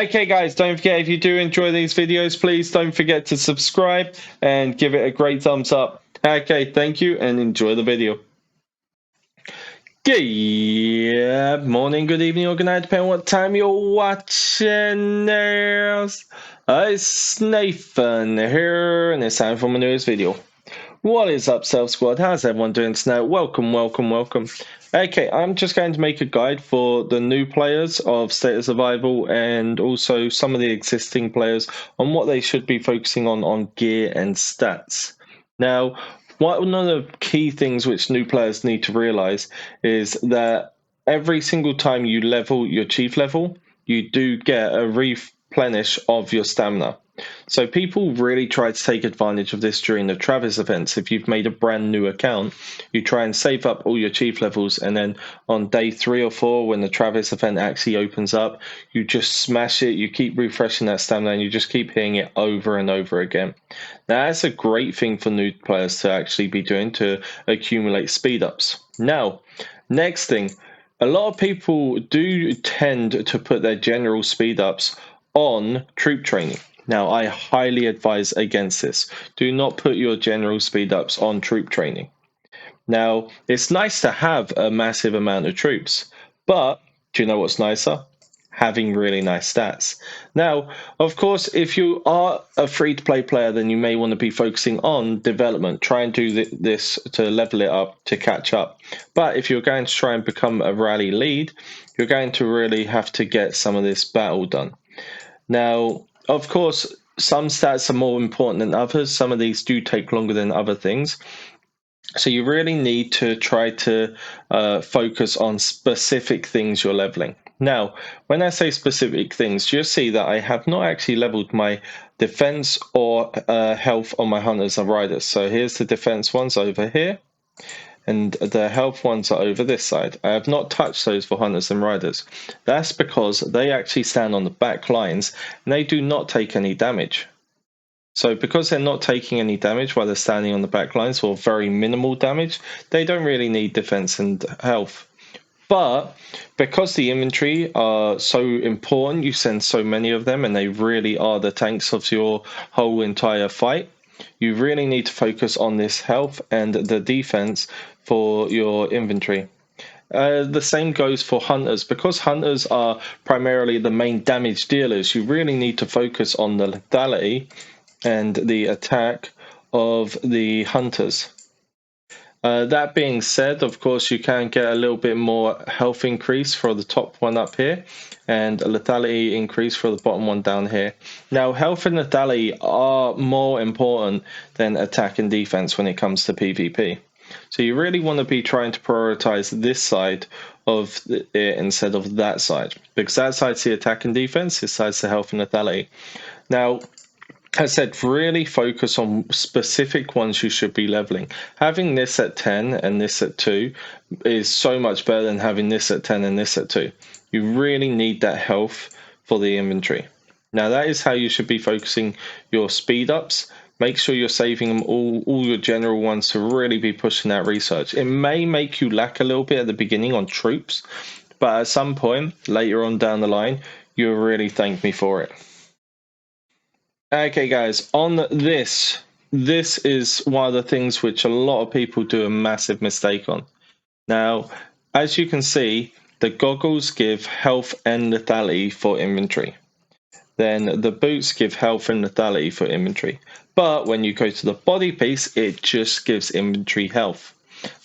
Okay guys, don't forget, if you do enjoy these videos, please don't forget to subscribe and give it a great thumbs up. Okay, thank you and enjoy the video. Good morning, good evening, or good night, depending on what time you're watching this. It's Nathan here, and it's time for my newest video. What is up, Self Squad? How's everyone doing tonight? Welcome. Okay, I'm just going to make a guide for the new players of State of Survival and also some of the existing players on what they should be focusing on gear and stats. Now, one of the key things which new players need to realize is that every single time you level your chief level, you do get a replenish of your stamina. So people really try to take advantage of this during the Travis events. If you've made a brand new account, you try and save up all your chief levels, and then on day 3 or 4, when the Travis event actually opens up, you just smash it, you keep refreshing that stamina, and you just keep hitting it over and over again. Now, that's a great thing for new players to actually be doing to accumulate speed ups. Now, next thing, a lot of people do tend to put their general speed ups on troop training. Now, I highly advise against this. Do not put your general speed ups on troop training. Now, it's nice to have a massive amount of troops, but do you know what's nicer? Having really nice stats. Now, of course, if you are a free-to-play player, then you may want to be focusing on development. Try and do this to level it up, to catch up. But if you're going to try and become a rally lead, you're going to really have to get some of this battle done. Now, of course, some stats are more important than others. Some of these do take longer than other things. So you really need to try to focus on specific things you're leveling. Now, when I say specific things, you'll see that I have not actually leveled my defense or health on my hunters and riders. So here's the defense ones over here, and the health ones are over this side. I have not touched those for hunters and riders. That's because they actually stand on the back lines and they do not take any damage. So because they're not taking any damage while they're standing on the back lines, or very minimal damage, they don't really need defense and health. But because the infantry are so important, you send so many of them and they really are the tanks of your whole entire fight, you really need to focus on this health and the defense for your infantry. The same goes for hunters. Because hunters are primarily the main damage dealers, you really need to focus on the lethality and the attack of the hunters. That being said, of course, you can get a little bit more health increase for the top one up here, and a lethality increase for the bottom one down here. Now, health and lethality are more important than attack and defense when it comes to PvP. So you really want to be trying to prioritize this side of it instead of that side, because that side's the attack and defense, this side's the health and lethality. Now, as I said, really focus on specific ones you should be leveling. Having this at 10 and this at 2 is so much better than having this at 10 and this at 2. You really need that health for the inventory. Now, that is how you should be focusing your speed ups. Make sure you're saving them all your general ones to really be pushing that research. It may make you lack a little bit at the beginning on troops, but at some point later on down the line, you'll really thank me for it. Okay, guys, on this is one of the things which a lot of people do a massive mistake on. Now, as you can see, the goggles give health and lethality for inventory. Then the boots give health and lethality for inventory. But when you go to the body piece, it just gives inventory health.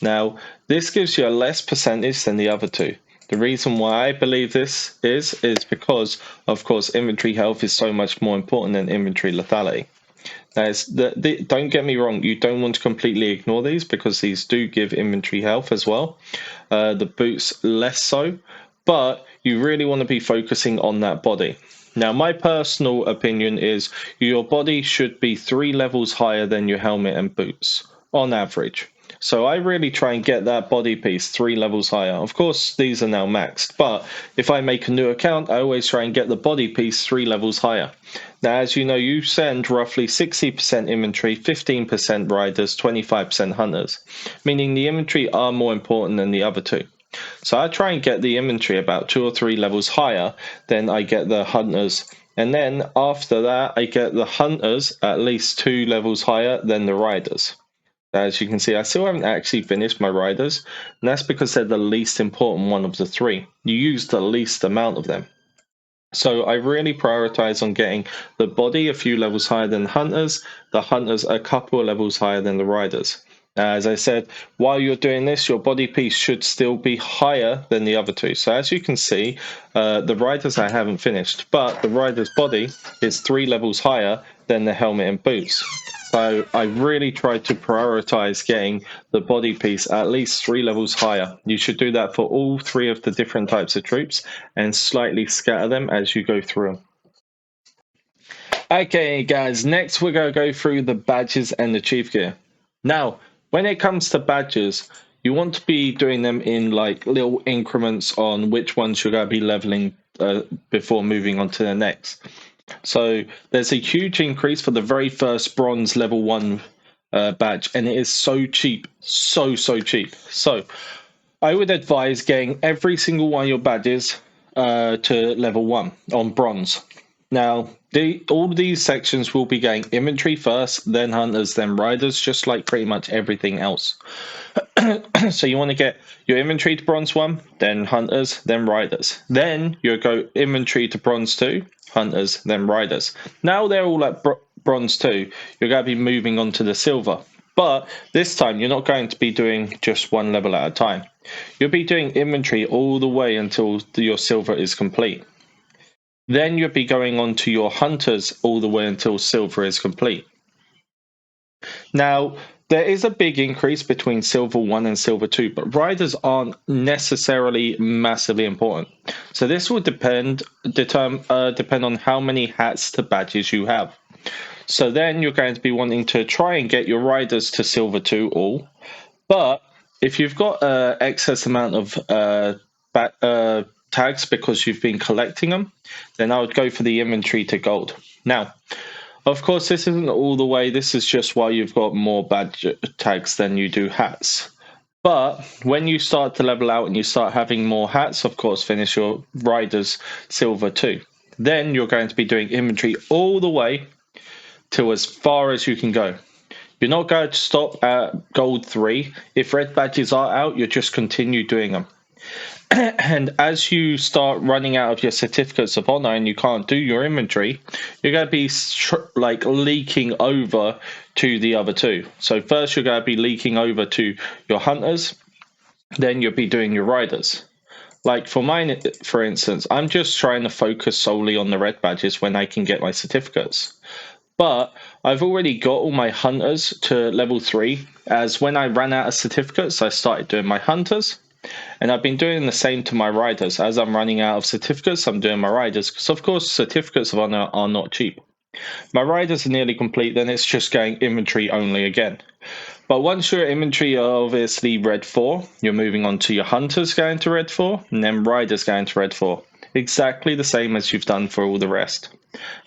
Now, this gives you a less percentage than the other two. The reason why I believe this is because, of course, inventory health is so much more important than inventory lethality. Now, don't get me wrong, you don't want to completely ignore these, because these do give inventory health as well. The boots less so, but you really want to be focusing on that body. Now, my personal opinion is your body should be 3 levels higher than your helmet and boots on average. So I really try and get that body piece 3 levels higher. Of course, these are now maxed, but if I make a new account, I always try and get the body piece 3 levels higher. Now, as you know, you send roughly 60% inventory, 15% riders, 25% hunters, meaning the inventory are more important than the other two. So I try and get the infantry about 2 or 3 levels higher than I get the hunters. And then after that, I get the hunters at least 2 levels higher than the riders. As you can see, I still haven't actually finished my riders, and that's because they're the least important one of the three. You use the least amount of them. So I really prioritize on getting the body a few levels higher than the hunters a couple of levels higher than the riders. As I said, while you're doing this, your body piece should still be higher than the other two. So as you can see, the riders I haven't finished, but the rider's body is 3 levels higher than the helmet and boots. So I really try to prioritize getting the body piece at least 3 levels higher. You should do that for all three of the different types of troops and slightly scatter them as you go through them. Okay, guys, next we're going to go through the badges and the chief gear. Now, when it comes to badges, you want to be doing them in like little increments on which ones you're going to be leveling before moving on to the next. So there's a huge increase for the very first bronze level 1 badge, and it is so cheap, so cheap. So I would advise getting every single one of your badges to level 1 on bronze. Now, all of these sections will be getting inventory first, then hunters, then riders, just like pretty much everything else. So you want to get your inventory to bronze 1, then hunters, then riders. Then you go inventory to bronze 2, hunters, then riders. Now they're all at bronze 2, you're going to be moving on to the silver. But this time you're not going to be doing just one level at a time. You'll be doing inventory all the way until your silver is complete. Then you'll be going on to your hunters all the way until silver is complete. Now, there is a big increase between Silver 1 and Silver 2, but riders aren't necessarily massively important. So this will depend on how many hats to badges you have. So then you're going to be wanting to try and get your riders to Silver 2 all. But if you've got excess amount of tags because you've been collecting them, then I would go for the inventory to gold. Now, of course, this isn't all the way. This is just why you've got more badge tags than you do hats. But when you start to level out and you start having more hats, of course, finish your riders silver 2. Then you're going to be doing inventory all the way to as far as you can go. You're not going to stop at gold 3. If red badges are out, you just continue doing them. And as you start running out of your certificates of honor and you can't do your inventory, you're going to be like leaking over to the other two. So first you're going to be leaking over to your hunters, then you'll be doing your riders. Like for mine, for instance, I'm just trying to focus solely on the red badges when I can get my certificates. But I've already got all my hunters to level 3, as when I ran out of certificates, I started doing my hunters. And I've been doing the same to my riders. As I'm running out of certificates, I'm doing my riders. Because, of course, certificates of honor are not cheap. My riders are nearly complete, then it's just going inventory only again. But once your inventory are obviously red 4, you're moving on to your hunters going to red 4, and then riders going to red 4. Exactly the same as you've done for all the rest.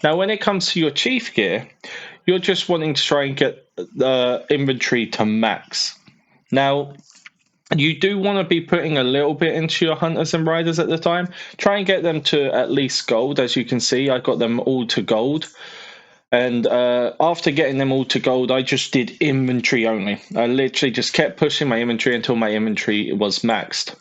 Now, when it comes to your chief gear, you're just wanting to try and get the inventory to max. Now, you do want to be putting a little bit into your hunters and riders at the time. Try and get them to at least gold. As you can see, I got them all to gold. And after getting them all to gold, I just did inventory only. I literally just kept pushing my inventory until my inventory was maxed.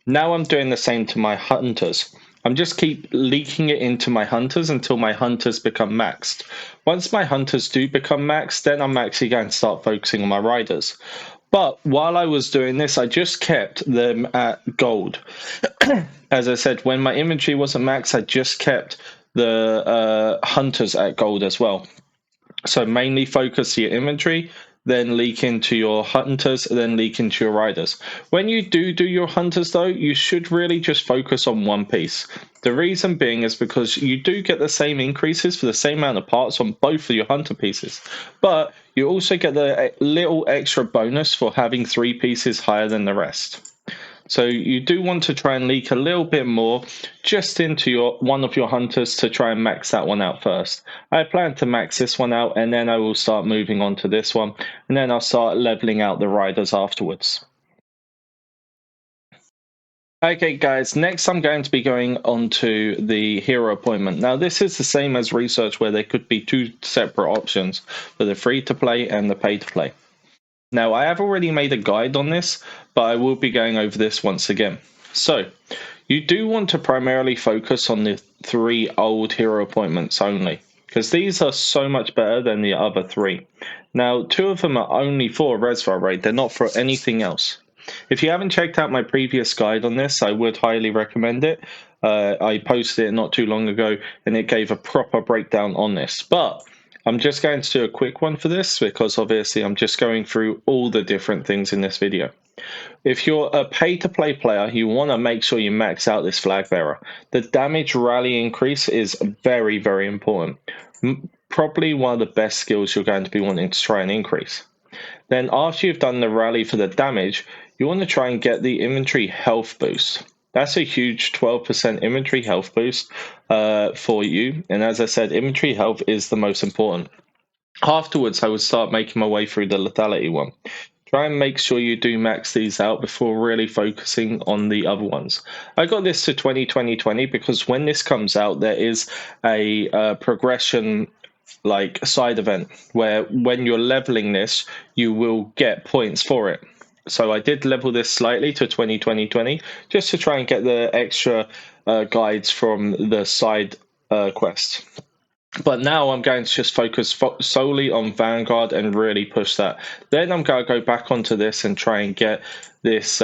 Now I'm doing the same to my hunters. I'm just keep leaking it into my hunters until my hunters become maxed. Once my hunters do become maxed, then I'm actually going to start focusing on my riders. But while I was doing this, I just kept them at gold. As I said, when my inventory wasn't maxed, I just kept the hunters at gold as well. So mainly focus your inventory, then leak into your hunters, then leak into your riders. When you do your hunters, though, you should really just focus on one piece. The reason being is because you do get the same increases for the same amount of parts on both of your hunter pieces, but you also get the little extra bonus for having 3 pieces higher than the rest. So you do want to try and leak a little bit more just into one of your hunters to try and max that one out first. I plan to max this one out, and then I will start moving on to this one, and then I'll start leveling out the riders afterwards. Okay, guys, next I'm going to be going on to the hero appointment. Now, this is the same as research where there could be two separate options for the free to play and the pay to play. Now, I have already made a guide on this, but I will be going over this once again. So, you do want to primarily focus on the three old hero appointments only, because these are so much better than the other three. Now, two of them are only for Resvar raid, they're not for anything else. If you haven't checked out my previous guide on this, I would highly recommend it. I posted it not too long ago, and it gave a proper breakdown on this. But I'm just going to do a quick one for this, because obviously I'm just going through all the different things in this video. If you're a pay-to-play player, you want to make sure you max out this flag bearer. The damage rally increase is very, very important. Probably one of the best skills you're going to be wanting to try and increase. Then after you've done the rally for the damage, you want to try and get the inventory health boost. That's a huge 12% inventory health boost for you. And as I said, inventory health is the most important. Afterwards, I would start making my way through the lethality one. Try and make sure you do max these out before really focusing on the other ones. I got this to 20 because when this comes out, there is a progression like side event where when you're leveling this, you will get points for it. So I did level this slightly to 20 just to try and get the extra guides from the side quest. But now I'm going to just focus solely on Vanguard and really push that. Then I'm going to go back onto this and try and get this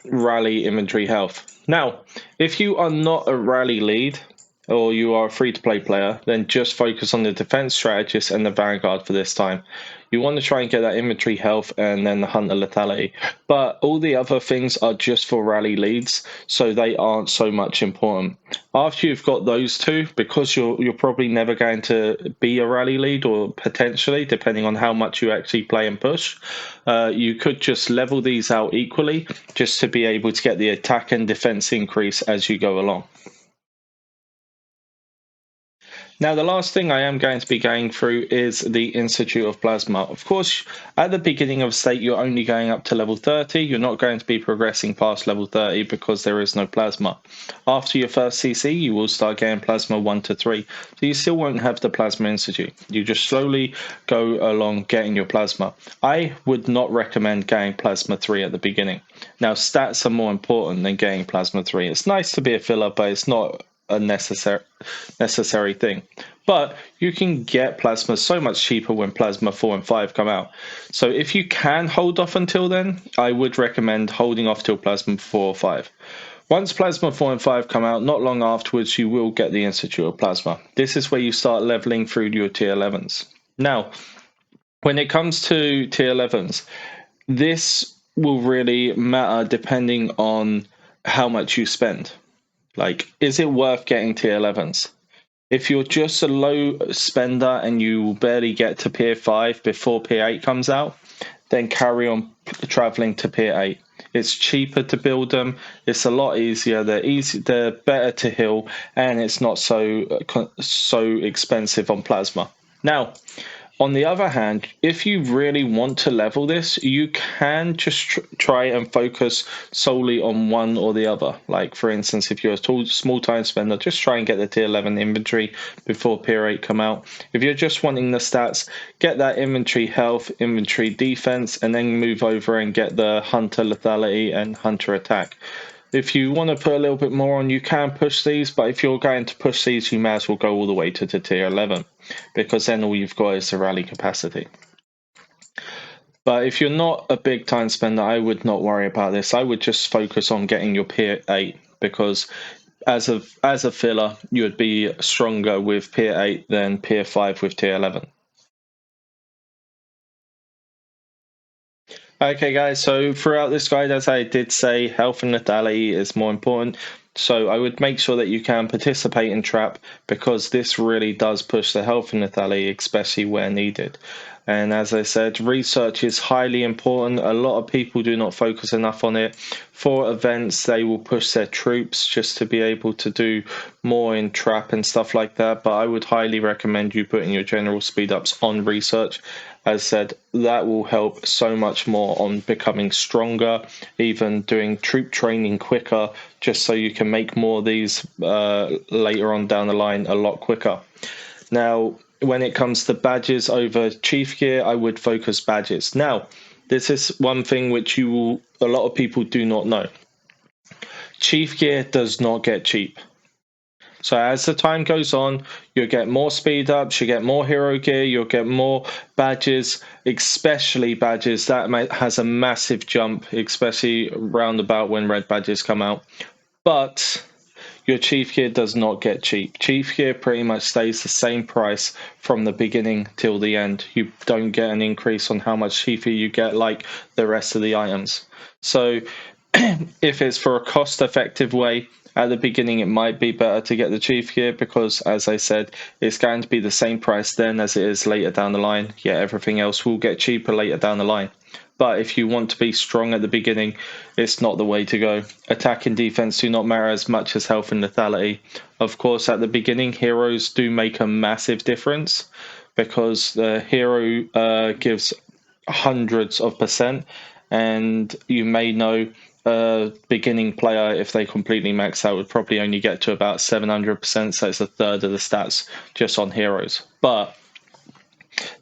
rally inventory health. Now, if you are not a rally lead or you are a free-to-play player, then just focus on the defense strategist and the Vanguard for this time. You want to try and get that inventory health and then the hunter lethality. But all the other things are just for rally leads, so they aren't so much important. After you've got those two, because you're probably never going to be a rally lead, or potentially, depending on how much you actually play and push, you could just level these out equally, just to be able to get the attack and defense increase as you go along. Now, the last thing I am going to be going through is the Institute of Plasma. Of course, at the beginning of state, you're only going up to level 30. You're not going to be progressing past level 30 because there is no plasma. After your first CC, you will start getting plasma 1 to 3. So you still won't have the Plasma Institute. You just slowly go along getting your plasma. I would not recommend getting plasma 3 at the beginning. Now, stats are more important than getting plasma 3. It's nice to be a filler, but it's not a necessary thing. But you can get plasma so much cheaper when plasma 4 and 5 come out. So if you can hold off until then, I would recommend holding off till plasma 4 or 5. Once plasma 4 and 5 come out, not long afterwards, you will get the Institute of Plasma. This is where you start leveling through your tier 11s. Now, when it comes to tier 11s, this will really matter depending on how much you spend. Like, is it worth getting tier 11s? If you're just a low spender and you barely get to Pier 5 before Pier 8 comes out, then carry on traveling to Pier 8. It's cheaper to build them. It's a lot easier. They're better to heal, and it's not so expensive on plasma. Now, on the other hand, if you really want to level this, you can just try and focus solely on one or the other. Like, for instance, if you're a small time spender, just try and get the tier 11 inventory before Pier 8 come out. If you're just wanting the stats, get that inventory health, inventory defense, and then move over and get the hunter lethality and hunter attack. If you want to put a little bit more on, you can push these, but if you're going to push these, you may as well go all the way to the tier 11, because then all you've got is the rally capacity. But if you're not a big time spender, I would not worry about this. I would just focus on getting your Pier 8, because as a filler, you would be stronger with Pier 8 than Pier 5 with tier 11. Okay, guys, so throughout this guide, as I did say, health and lethality is more important. So I would make sure that you can participate in trap, because this really does push the health and lethality, especially where needed. And as I said, research is highly important. A lot of people do not focus enough on it. For events, they will push their troops just to be able to do more in trap and stuff like that. But I would highly recommend you putting your general speed ups on research, As said, that will help so much more on becoming stronger, even doing troop training quicker, just so you can make more of these later on down the line a lot quicker. Now, when it comes to badges over chief gear, I would focus badges. Now, this is one thing which a lot of people do not know. Chief gear does not get cheap. So as the time goes on, you'll get more speed ups, you get more hero gear, you'll get more badges, especially badges. That has a massive jump, especially round about when red badges come out. But your chief gear does not get cheap. Chief gear pretty much stays the same price from the beginning till the end. You don't get an increase on how much chief gear you get like the rest of the items. So if it's for a cost effective way, at the beginning it might be better to get the chief gear because, as I said, it's going to be the same price then as it is later down the line. Yeah, everything else will get cheaper later down the line. But if you want to be strong at the beginning, it's not the way to go. Attack and defense do not matter as much as health and lethality. Of course, at the beginning, heroes do make a massive difference because the hero gives hundreds of %, and you may know a beginning player, if they completely max out, would probably only get to about 700%, so it's a third of the stats just on heroes. But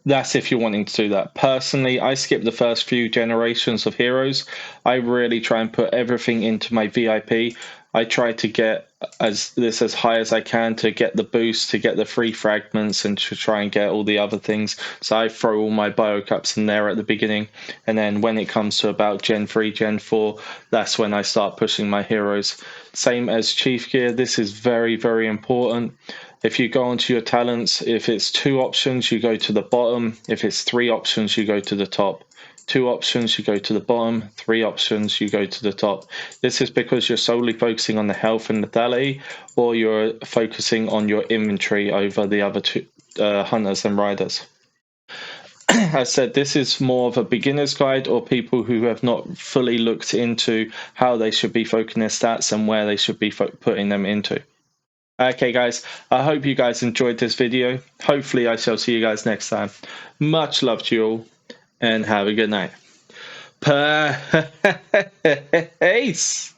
that's if you're wanting to do that. Personally, I skip the first few generations of heroes. I really try and put everything into my VIP. I try to get as high as I can to get the boost, to get the free fragments, and to try and get all the other things. So I throw all my bio cups in there at the beginning, and then when it comes to about Gen 3, Gen 4, that's when I start pushing my heroes. Same as Chief Gear, this is very, very important. If you go onto your talents, if it's 2 options, you go to the bottom. If it's 3 options, you go to the top. 2 options, you go to the bottom. 3 options, you go to the top. This is because you're solely focusing on the health and lethality, or you're focusing on your inventory over the other two hunters and riders. As I said, this is more of a beginner's guide or people who have not fully looked into how they should be focusing their stats and where they should be putting them into. Okay, guys, I hope you guys enjoyed this video. Hopefully, I shall see you guys next time. Much love to you all, and have a good night. Peace.